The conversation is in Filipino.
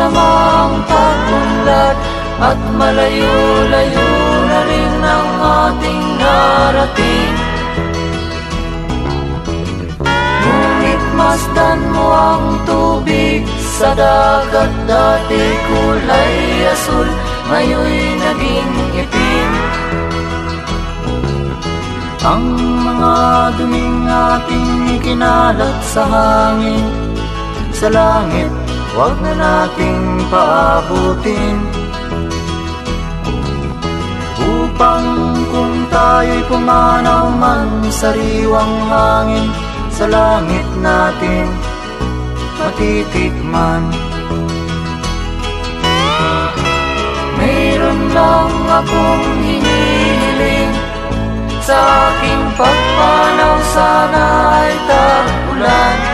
masamang pag-unlad, at malayo-layo na rin ang ating narating. Ngunit masdan mo ang tubig sa dagat, dati kulay asul, ngayon'y naging itim. Ang mga duming ating ikinalat sa hangin, sa langit, huwag na nating paabutin, upang kung tayo'y pumanaw man sa sariwang hangin, sa langit natin matitikman. Mayroon lang akong hinihiling, sa aking pagpanaw sana ay tag-ulan.